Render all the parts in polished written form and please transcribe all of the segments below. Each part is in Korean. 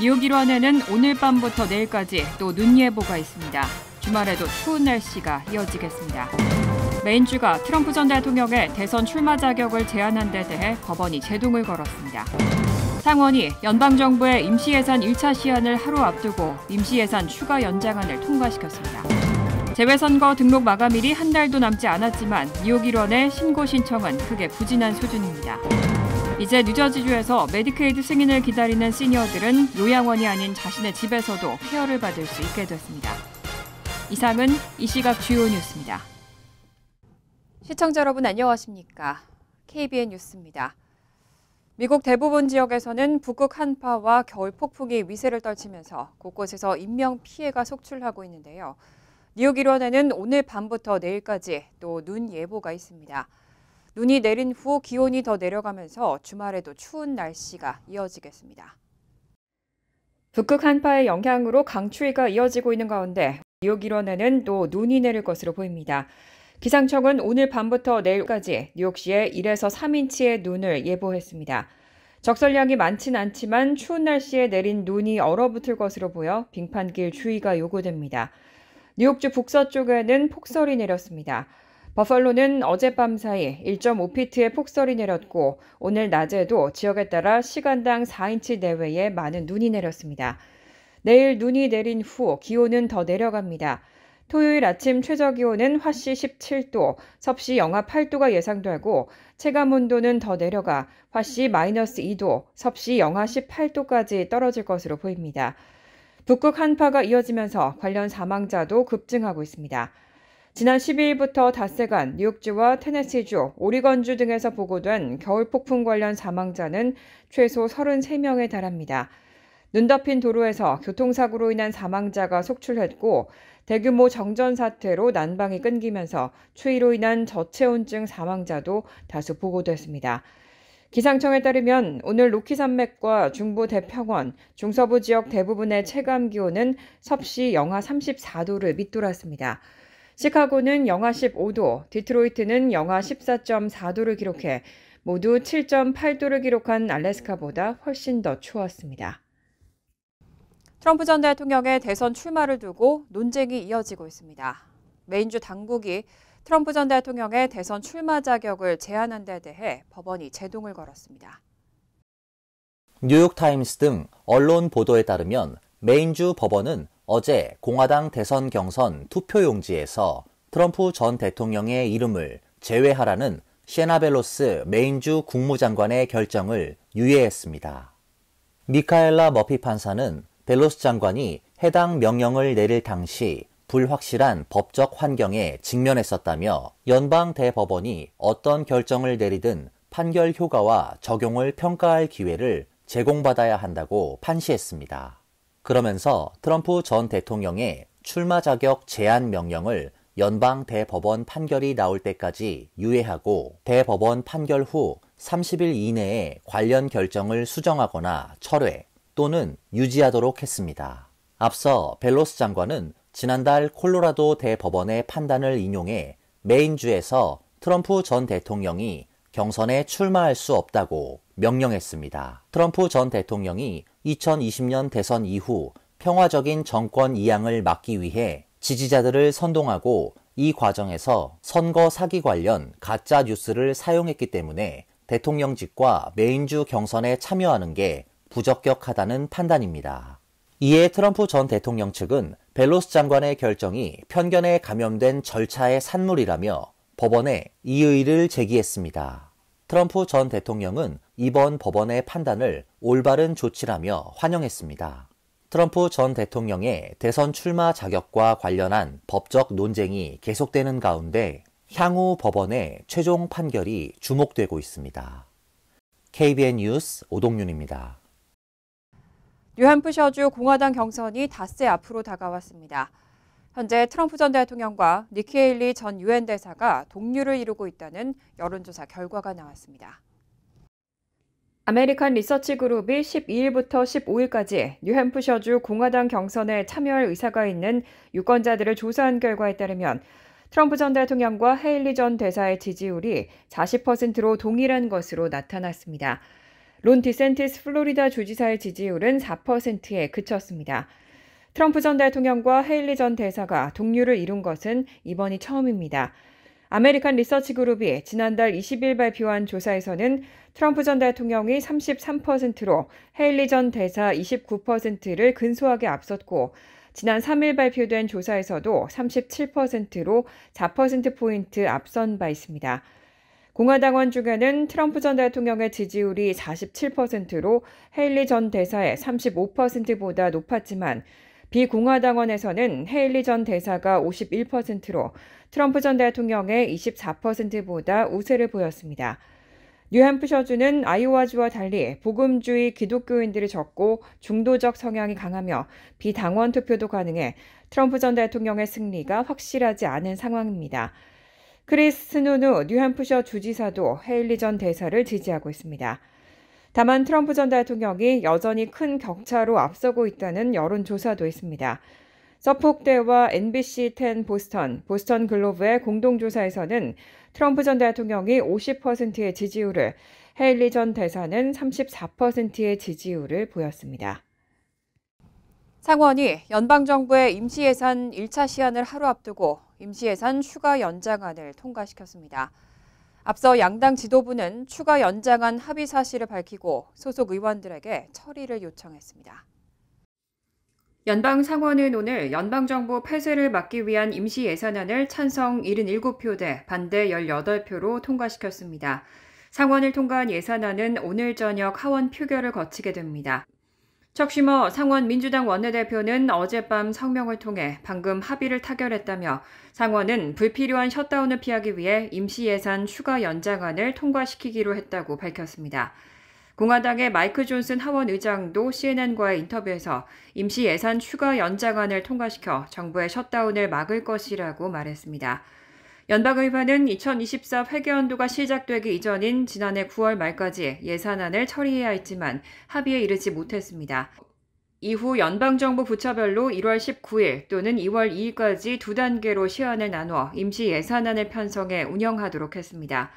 뉴욕 일원에는 오늘 밤부터 내일까지 또 눈 예보가 있습니다. 주말에도 추운 날씨가 이어지겠습니다. 메인주가 트럼프 전 대통령의 대선 출마 자격을 제한한 데 대해 법원이 제동을 걸었습니다. 상원이 연방정부의 임시예산 1차 시한을 하루 앞두고 임시예산 추가 연장안을 통과시켰습니다. 재외선거 등록 마감일이 한 달도 남지 않았지만 뉴욕 일원의 신고 신청은 크게 부진한 수준입니다. 이제 뉴저지주에서 메디케이드 승인을 기다리는 시니어들은 요양원이 아닌 자신의 집에서도 케어를 받을 수 있게 됐습니다. 이상은 이 시각 주요 뉴스입니다. 시청자 여러분 안녕하십니까? KBN 뉴스입니다. 미국 대부분 지역에서는 북극 한파와 겨울 폭풍이 위세를 떨치면서 곳곳에서 인명 피해가 속출하고 있는데요. 뉴욕 일원에는 오늘 밤부터 내일까지 또 눈 예보가 있습니다. 눈이 내린 후 기온이 더 내려가면서 주말에도 추운 날씨가 이어지겠습니다. 북극 한파의 영향으로 강추위가 이어지고 있는 가운데 뉴욕 일원에는 또 눈이 내릴 것으로 보입니다. 기상청은 오늘 밤부터 내일까지 뉴욕시에 1에서 3인치의 눈을 예보했습니다. 적설량이 많진 않지만 추운 날씨에 내린 눈이 얼어붙을 것으로 보여 빙판길 주의가 요구됩니다. 뉴욕주 북서쪽에는 폭설이 내렸습니다. 버팔로는 어젯밤 사이 1.5피트의 폭설이 내렸고 오늘 낮에도 지역에 따라 시간당 4인치 내외의 많은 눈이 내렸습니다. 내일 눈이 내린 후 기온은 더 내려갑니다. 토요일 아침 최저기온은 화씨 17도, 섭씨 영하 8도가 예상되고 체감온도는 더 내려가 화씨 마이너스 2도, 섭씨 영하 18도까지 떨어질 것으로 보입니다. 북극 한파가 이어지면서 관련 사망자도 급증하고 있습니다. 지난 12일부터 닷새간 뉴욕주와 테네시주, 오리건주 등에서 보고된 겨울 폭풍 관련 사망자는 최소 33명에 달합니다. 눈 덮인 도로에서 교통사고로 인한 사망자가 속출했고 대규모 정전 사태로 난방이 끊기면서 추위로 인한 저체온증 사망자도 다수 보고됐습니다. 기상청에 따르면 오늘 로키 산맥과 중부 대평원, 중서부 지역 대부분의 체감 기온은 섭씨 영하 34도를 밑돌았습니다. 시카고는 영하 15도, 디트로이트는 영하 14.4도를 기록해 모두 7.8도를 기록한 알래스카보다 훨씬 더 추웠습니다. 트럼프 전 대통령의 대선 출마를 두고 논쟁이 이어지고 있습니다. 메인주 당국이 트럼프 전 대통령의 대선 출마 자격을 제한한 데 대해 법원이 제동을 걸었습니다. 뉴욕타임스 등 언론 보도에 따르면 메인주 법원은 어제 공화당 대선 경선 투표용지에서 트럼프 전 대통령의 이름을 제외하라는 시에나 벨로스 메인주 국무장관의 결정을 유예했습니다. 미카엘라 머피 판사는 벨로스 장관이 해당 명령을 내릴 당시 불확실한 법적 환경에 직면했었다며 연방 대법원이 어떤 결정을 내리든 판결 효과와 적용을 평가할 기회를 제공받아야 한다고 판시했습니다. 그러면서 트럼프 전 대통령의 출마 자격 제한 명령을 연방 대법원 판결이 나올 때까지 유예하고 대법원 판결 후 30일 이내에 관련 결정을 수정하거나 철회 또는 유지하도록 했습니다. 앞서 벨로스 장관은 지난달 콜로라도 대법원의 판단을 인용해 메인주에서 트럼프 전 대통령이 경선에 출마할 수 없다고 명령했습니다. 트럼프 전 대통령이 2020년 대선 이후 평화적인 정권 이양을 막기 위해 지지자들을 선동하고 이 과정에서 선거 사기 관련 가짜 뉴스를 사용했기 때문에 대통령직과 메인주 경선에 참여하는 게 부적격하다는 판단입니다. 이에 트럼프 전 대통령 측은 벨로스 장관의 결정이 편견에 감염된 절차의 산물이라며 법원에 이의를 제기했습니다. 트럼프 전 대통령은 이번 법원의 판단을 올바른 조치라며 환영했습니다. 트럼프 전 대통령의 대선 출마 자격과 관련한 법적 논쟁이 계속되는 가운데 향후 법원의 최종 판결이 주목되고 있습니다. KBN 뉴스 오동윤입니다. 뉴햄프셔주 공화당 경선이 닷새 앞으로 다가왔습니다. 현재 트럼프 전 대통령과 니키 헤일리 전 유엔 대사가 동률을 이루고 있다는 여론조사 결과가 나왔습니다. 아메리칸 리서치 그룹이 12일부터 15일까지 뉴햄프셔주 공화당 경선에 참여할 의사가 있는 유권자들을 조사한 결과에 따르면 트럼프 전 대통령과 헤일리 전 대사의 지지율이 40%로 동일한 것으로 나타났습니다. 론 디샌티스 플로리다 주지사의 지지율은 4%에 그쳤습니다. 트럼프 전 대통령과 헤일리 전 대사가 동률을 이룬 것은 이번이 처음입니다. 아메리칸 리서치 그룹이 지난달 20일 발표한 조사에서는 트럼프 전 대통령이 33%로 헤일리 전 대사 29%를 근소하게 앞섰고, 지난 3일 발표된 조사에서도 37%로 4%포인트 앞선 바 있습니다. 공화당원 중에는 트럼프 전 대통령의 지지율이 47%로 헤일리 전 대사의 35%보다 높았지만, 비공화당원에서는 헤일리 전 대사가 51%로 트럼프 전 대통령의 24%보다 우세를 보였습니다. 뉴햄프셔주는 아이오와주와 달리 복음주의 기독교인들이 적고 중도적 성향이 강하며 비당원 투표도 가능해 트럼프 전 대통령의 승리가 확실하지 않은 상황입니다. 크리스 스누누 뉴햄프셔 주지사도 헤일리 전 대사를 지지하고 있습니다. 다만 트럼프 전 대통령이 여전히 큰 격차로 앞서고 있다는 여론조사도 있습니다. 서폭대와 NBC10 보스턴 글로브의 공동조사에서는 트럼프 전 대통령이 50%의 지지율을, 헤일리 전 대사는 34%의 지지율을 보였습니다. 상원이 연방정부의 임시예산 1차 시한을 하루 앞두고 임시예산 추가 연장안을 통과시켰습니다. 앞서 양당 지도부는 추가 연장안 합의 사실을 밝히고 소속 의원들에게 처리를 요청했습니다. 연방 상원은 오늘 연방정부 폐쇄를 막기 위한 임시 예산안을 찬성 77표 대 반대 18표로 통과시켰습니다. 상원을 통과한 예산안은 오늘 저녁 하원 표결을 거치게 됩니다. 척 슈머 상원 민주당 원내대표는 어젯밤 성명을 통해 방금 합의를 타결했다며 상원은 불필요한 셧다운을 피하기 위해 임시 예산 추가 연장안을 통과시키기로 했다고 밝혔습니다. 공화당의 마이크 존슨 하원 의장도 CNN과의 인터뷰에서 임시 예산 추가 연장안을 통과시켜 정부의 셧다운을 막을 것이라고 말했습니다. 연방의회는 2024 회계연도가 시작되기 이전인 지난해 9월 말까지 예산안을 처리해야 했지만 합의에 이르지 못했습니다. 이후 연방정부 부처별로 1월 19일 또는 2월 2일까지 두 단계로 시한을 나눠 임시 예산안을 편성해 운영하도록 했습니다.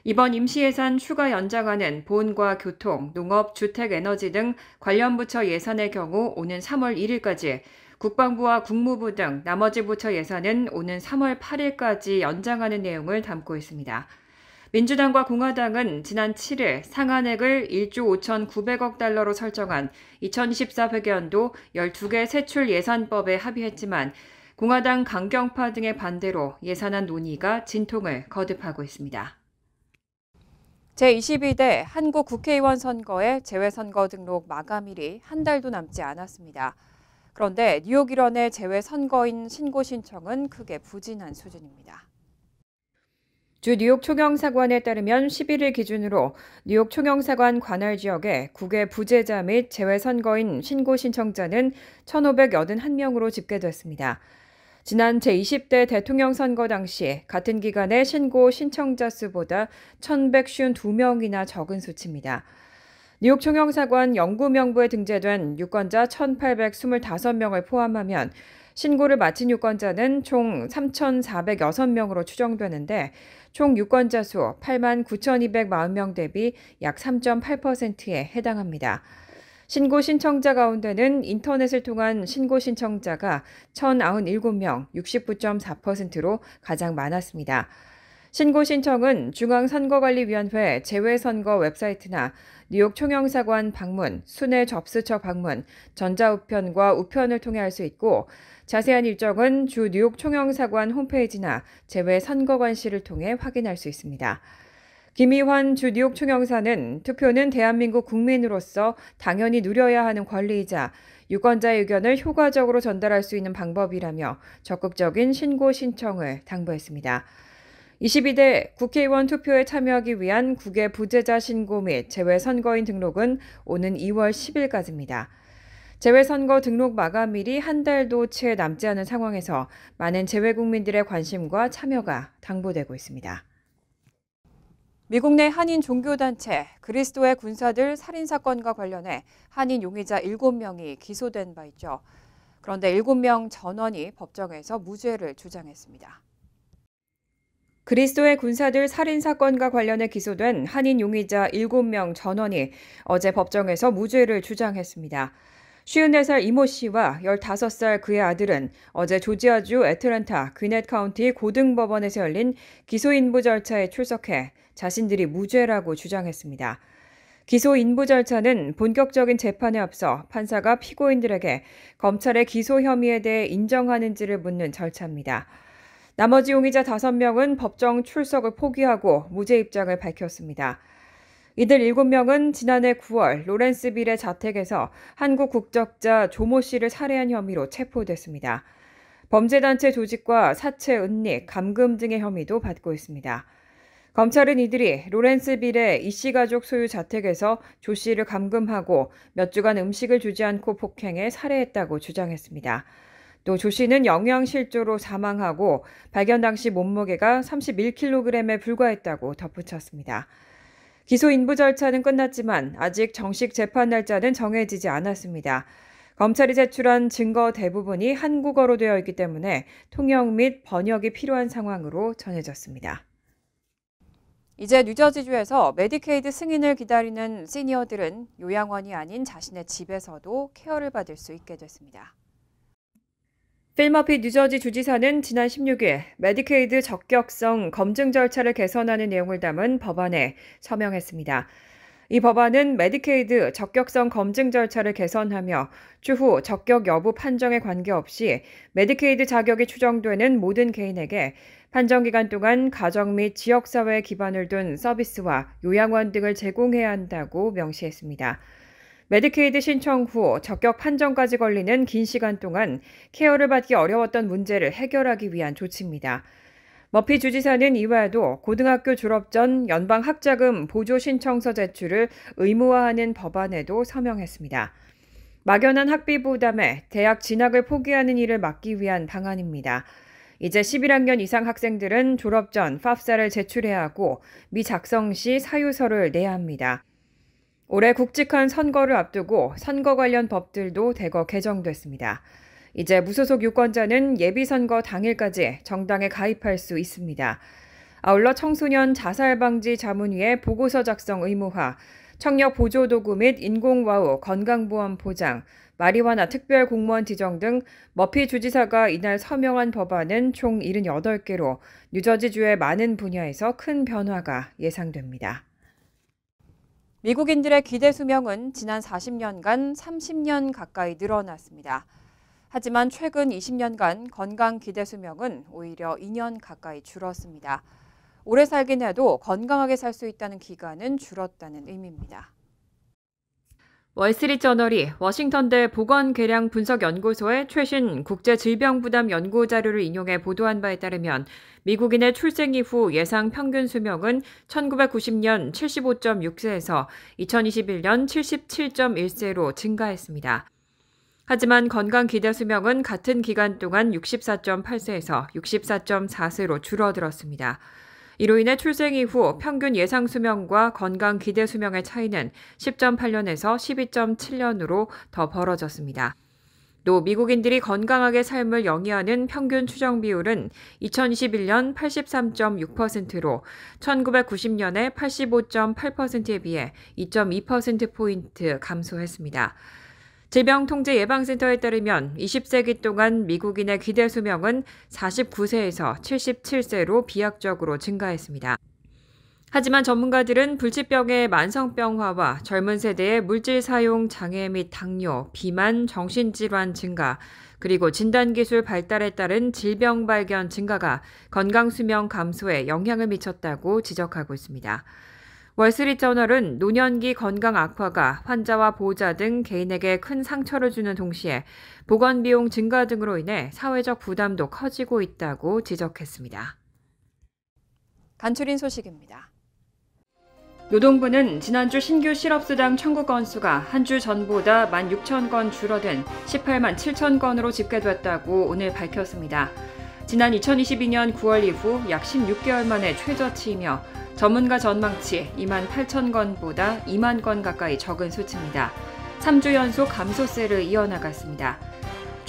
이번 임시예산 추가 연장안은 보훈과 교통, 농업, 주택, 에너지 등 관련 부처 예산의 경우 오는 3월 1일까지, 국방부와 국무부 등 나머지 부처 예산은 오는 3월 8일까지 연장하는 내용을 담고 있습니다. 민주당과 공화당은 지난 7일 상한액을 1조 5,900억 달러로 설정한 2024 회계연도 12개 세출 예산법에 합의했지만 공화당 강경파 등의 반대로 예산안 논의가 진통을 거듭하고 있습니다. 제22대 한국 국회의원 선거의 재외선거 등록 마감일이 한 달도 남지 않았습니다. 그런데 뉴욕 일원의 재외선거인 신고 신청은 크게 부진한 수준입니다. 주 뉴욕 총영사관에 따르면 11일 기준으로 뉴욕 총영사관 관할 지역에 국외 부재자 및 재외선거인 신고 신청자는 1,581명으로 집계됐습니다. 지난 제20대 대통령 선거 당시 같은 기간의 신고 신청자 수보다 1,152명이나 적은 수치입니다. 뉴욕 총영사관 영구명부에 등재된 유권자 1,825명을 포함하면 신고를 마친 유권자는 총 3,406명으로 추정되는데 총 유권자 수 89,240명 대비 약 3.8%에 해당합니다. 신고 신청자 가운데는 인터넷을 통한 신고 신청자가 1,097명, 69.4%로 가장 많았습니다. 신고 신청은 중앙선거관리위원회 재외선거 웹사이트나 뉴욕 총영사관 방문, 순회 접수처 방문, 전자우편과 우편을 통해 할 수 있고 자세한 일정은 주 뉴욕 총영사관 홈페이지나 재외선거관실을 통해 확인할 수 있습니다. 김희환 주 뉴욕 총영사는 투표는 대한민국 국민으로서 당연히 누려야 하는 권리이자 유권자의 의견을 효과적으로 전달할 수 있는 방법이라며 적극적인 신고 신청을 당부했습니다. 22대 국회의원 투표에 참여하기 위한 국외 부재자 신고 및 재외선거인 등록은 오는 2월 10일까지입니다. 재외선거 등록 마감일이 한 달도 채 남지 않은 상황에서 많은 재외국민들의 관심과 참여가 당부되고 있습니다. 미국 내 한인 종교단체 그리스도의 군사들 살인사건과 관련해 한인 용의자 7명이 기소된 바 있죠. 그런데 7명 전원이 법정에서 무죄를 주장했습니다. 그리스도의 군사들 살인사건과 관련해 기소된 한인 용의자 7명 전원이 어제 법정에서 무죄를 주장했습니다. 54살 이모 씨와 15살 그의 아들은 어제 조지아주 애틀랜타 귀넷 카운티 고등법원에서 열린 기소 인부 절차에 출석해 자신들이 무죄라고 주장했습니다. 기소 인부 절차는 본격적인 재판에 앞서 판사가 피고인들에게 검찰의 기소 혐의에 대해 인정하는지를 묻는 절차입니다. 나머지 용의자 5명은 법정 출석을 포기하고 무죄 입장을 밝혔습니다. 이들 7명은 지난해 9월 로렌스빌의 자택에서 한국 국적자 조모 씨를 살해한 혐의로 체포됐습니다. 범죄단체 조직과 사체 은닉, 감금 등의 혐의도 받고 있습니다. 검찰은 이들이 로렌스빌의 이 씨 가족 소유 자택에서 조 씨를 감금하고 몇 주간 음식을 주지 않고 폭행해 살해했다고 주장했습니다. 또 조 씨는 영양실조로 사망하고 발견 당시 몸무게가 31kg에 불과했다고 덧붙였습니다. 기소 인부 절차는 끝났지만 아직 정식 재판 날짜는 정해지지 않았습니다. 검찰이 제출한 증거 대부분이 한국어로 되어 있기 때문에 통역 및 번역이 필요한 상황으로 전해졌습니다. 이제 뉴저지주에서 메디케이드 승인을 기다리는 시니어들은 요양원이 아닌 자신의 집에서도 케어를 받을 수 있게 됐습니다. 필 머피 뉴저지 주지사는 지난 16일 메디케이드 적격성 검증 절차를 개선하는 내용을 담은 법안에 서명했습니다. 이 법안은 메디케이드 적격성 검증 절차를 개선하며 추후 적격 여부 판정에 관계없이 메디케이드 자격이 추정되는 모든 개인에게 판정 기간 동안 가정 및 지역사회에 기반을 둔 서비스와 요양원 등을 제공해야 한다고 명시했습니다. 메디케이드 신청 후 적격 판정까지 걸리는 긴 시간 동안 케어를 받기 어려웠던 문제를 해결하기 위한 조치입니다. 머피 주지사는 이외에도 고등학교 졸업 전 연방 학자금 보조 신청서 제출을 의무화하는 법안에도 서명했습니다. 막연한 학비 부담에 대학 진학을 포기하는 일을 막기 위한 방안입니다. 이제 11학년 이상 학생들은 졸업 전 팝사를 제출해야 하고 미작성 시 사유서를 내야 합니다. 올해 굵직한 선거를 앞두고 선거 관련 법들도 대거 개정됐습니다. 이제 무소속 유권자는 예비선거 당일까지 정당에 가입할 수 있습니다. 아울러 청소년 자살 방지 자문위의 보고서 작성 의무화, 청력 보조도구 및 인공와우 건강보험 보장, 마리화나 특별 공무원 지정 등 머피 주지사가 이날 서명한 법안은 총 78개로 뉴저지주의 많은 분야에서 큰 변화가 예상됩니다. 미국인들의 기대 수명은 지난 40년간 30년 가까이 늘어났습니다. 하지만 최근 20년간 건강 기대 수명은 오히려 2년 가까이 줄었습니다. 오래 살긴 해도 건강하게 살 수 있다는 기간은 줄었다는 의미입니다. 월스트리트저널이 워싱턴대 보건계량분석연구소의 최신 국제질병부담 연구 자료를 인용해 보도한 바에 따르면 미국인의 출생 이후 예상 평균 수명은 1990년 75.6세에서 2021년 77.1세로 증가했습니다. 하지만 건강 기대 수명은 같은 기간 동안 64.8세에서 64.4세로 줄어들었습니다. 이로 인해 출생 이후 평균 예상 수명과 건강 기대 수명의 차이는 10.8년에서 12.7년으로 더 벌어졌습니다. 또 미국인들이 건강하게 삶을 영위하는 평균 추정 비율은 2021년 83.6%로 1990년의 85.8%에 비해 2.2%포인트 감소했습니다. 질병통제예방센터에 따르면 20세기 동안 미국인의 기대 수명은 49세에서 77세로 비약적으로 증가했습니다. 하지만 전문가들은 불치병의 만성병화와 젊은 세대의 물질 사용 장애 및 당뇨, 비만, 정신질환 증가, 그리고 진단기술 발달에 따른 질병 발견 증가가 건강수명 감소에 영향을 미쳤다고 지적하고 있습니다. 월스트리트저널은 노년기 건강 악화가 환자와 보호자 등 개인에게 큰 상처를 주는 동시에 보건비용 증가 등으로 인해 사회적 부담도 커지고 있다고 지적했습니다. 간추린 소식입니다. 노동부는 지난주 신규 실업수당 청구 건수가 한 주 전보다 16,000건 줄어든 18만 7천 건으로 집계됐다고 오늘 밝혔습니다. 지난 2022년 9월 이후 약 16개월 만에 최저치이며 전문가 전망치 2만 8천 건보다 2만 건 가까이 적은 수치입니다. 3주 연속 감소세를 이어나갔습니다.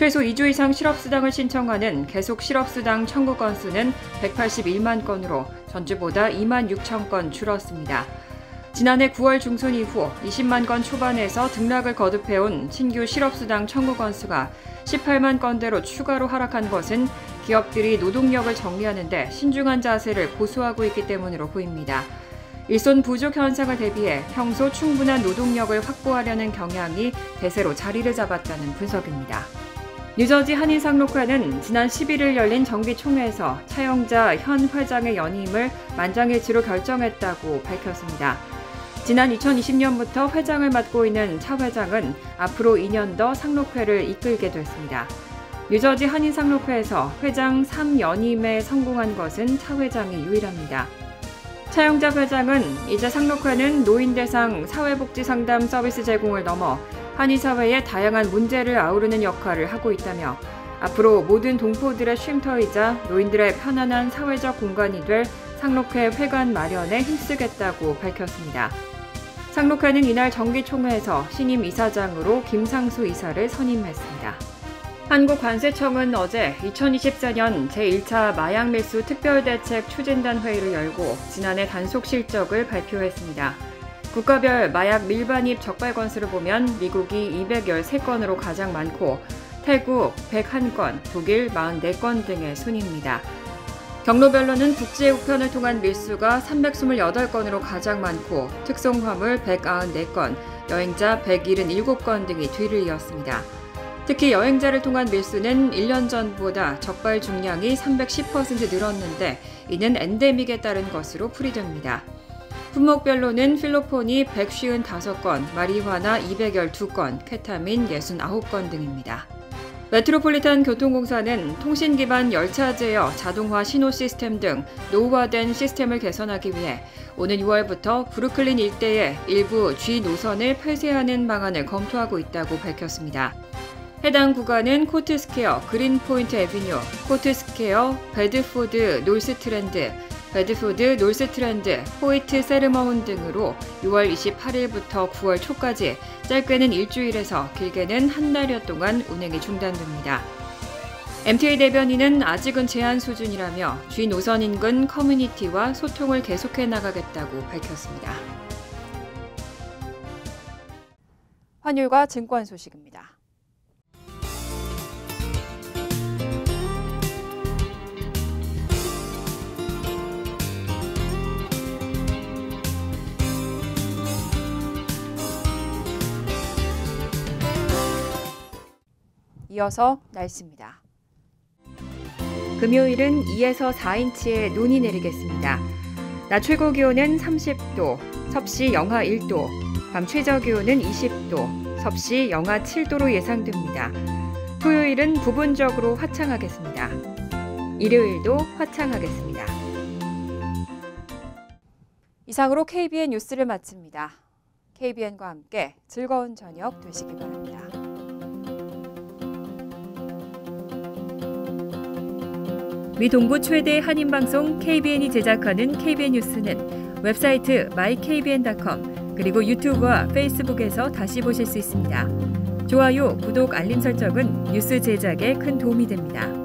최소 2주 이상 실업수당을 신청하는 계속 실업수당 청구 건수는 181만 건으로 전주보다 2만 6천 건 줄었습니다. 지난해 9월 중순 이후 20만 건 초반에서 등락을 거듭해온 신규 실업수당 청구 건수가 18만 건대로 추가로 하락한 것은 기업들이 노동력을 정리하는 데 신중한 자세를 고수하고 있기 때문으로 보입니다. 일손 부족 현상을 대비해 평소 충분한 노동력을 확보하려는 경향이 대세로 자리를 잡았다는 분석입니다. 뉴저지 한인상록회는 지난 11일 열린 정기총회에서 차영자 현 회장의 연임을 만장일치로 결정했다고 밝혔습니다. 지난 2020년부터 회장을 맡고 있는 차 회장은 앞으로 2년 더 상록회를 이끌게 됐습니다. 뉴저지 한인상록회에서 회장 3연임에 성공한 것은 차 회장이 유일합니다. 차영자 회장은 이제 상록회는 노인 대상 사회복지상담 서비스 제공을 넘어 한인사회의 다양한 문제를 아우르는 역할을 하고 있다며 앞으로 모든 동포들의 쉼터이자 노인들의 편안한 사회적 공간이 될 상록회 회관 마련에 힘쓰겠다고 밝혔습니다. 상록회는 이날 정기총회에서 신임 이사장으로 김상수 이사를 선임했습니다. 한국관세청은 어제 2024년 제1차 마약밀수 특별대책 추진단 회의를 열고 지난해 단속 실적을 발표했습니다. 국가별 마약 밀반입 적발 건수를 보면 미국이 213건으로 가장 많고 태국 101건, 독일 44건 등의 순입니다. 경로별로는 국제 우편을 통한 밀수가 328건으로 가장 많고 특송화물 194건, 여행자 177건 등이 뒤를 이었습니다. 특히 여행자를 통한 밀수는 1년 전보다 적발 중량이 310% 늘었는데 이는 엔데믹에 따른 것으로 풀이됩니다. 품목별로는 필로폰이 155건, 마리화나 212건, 케타민 69건 등입니다. 메트로폴리탄 교통공사는 통신 기반 열차 제어, 자동화 신호 시스템 등 노후화된 시스템을 개선하기 위해 오는 6월부터 브루클린 일대의 일부 G 노선을 폐쇄하는 방안을 검토하고 있다고 밝혔습니다. 해당 구간은 코트스퀘어, 그린포인트 애비뉴, 코트스퀘어, 베드포드 노스트랜드, 호이트 세르머운 등으로 6월 28일부터 9월 초까지 짧게는 일주일에서 길게는 한 달여 동안 운행이 중단됩니다. MTA 대변인은 아직은 제한 수준이라며 G 노선 인근 커뮤니티와 소통을 계속해 나가겠다고 밝혔습니다. 환율과 증권 소식입니다. 이어서 날씨입니다. 금요일은 2에서 4인치의 눈이 내리겠습니다. 낮 최고 기온은 30도, 섭씨 영하 1도, 밤 최저 기온은 20도, 섭씨 영하 7도로 예상됩니다. 토요일은 부분적으로 화창하겠습니다. 일요일도 화창하겠습니다. 이상으로 KBN 뉴스를 마칩니다. KBN과 함께 즐거운 저녁 되시기 바랍니다. 미 동부 최대 한인방송 KBN이 제작하는 KBN 뉴스는 웹사이트 mykbn.com 그리고 유튜브와 페이스북에서 다시 보실 수 있습니다. 좋아요, 구독, 알림 설정은 뉴스 제작에 큰 도움이 됩니다.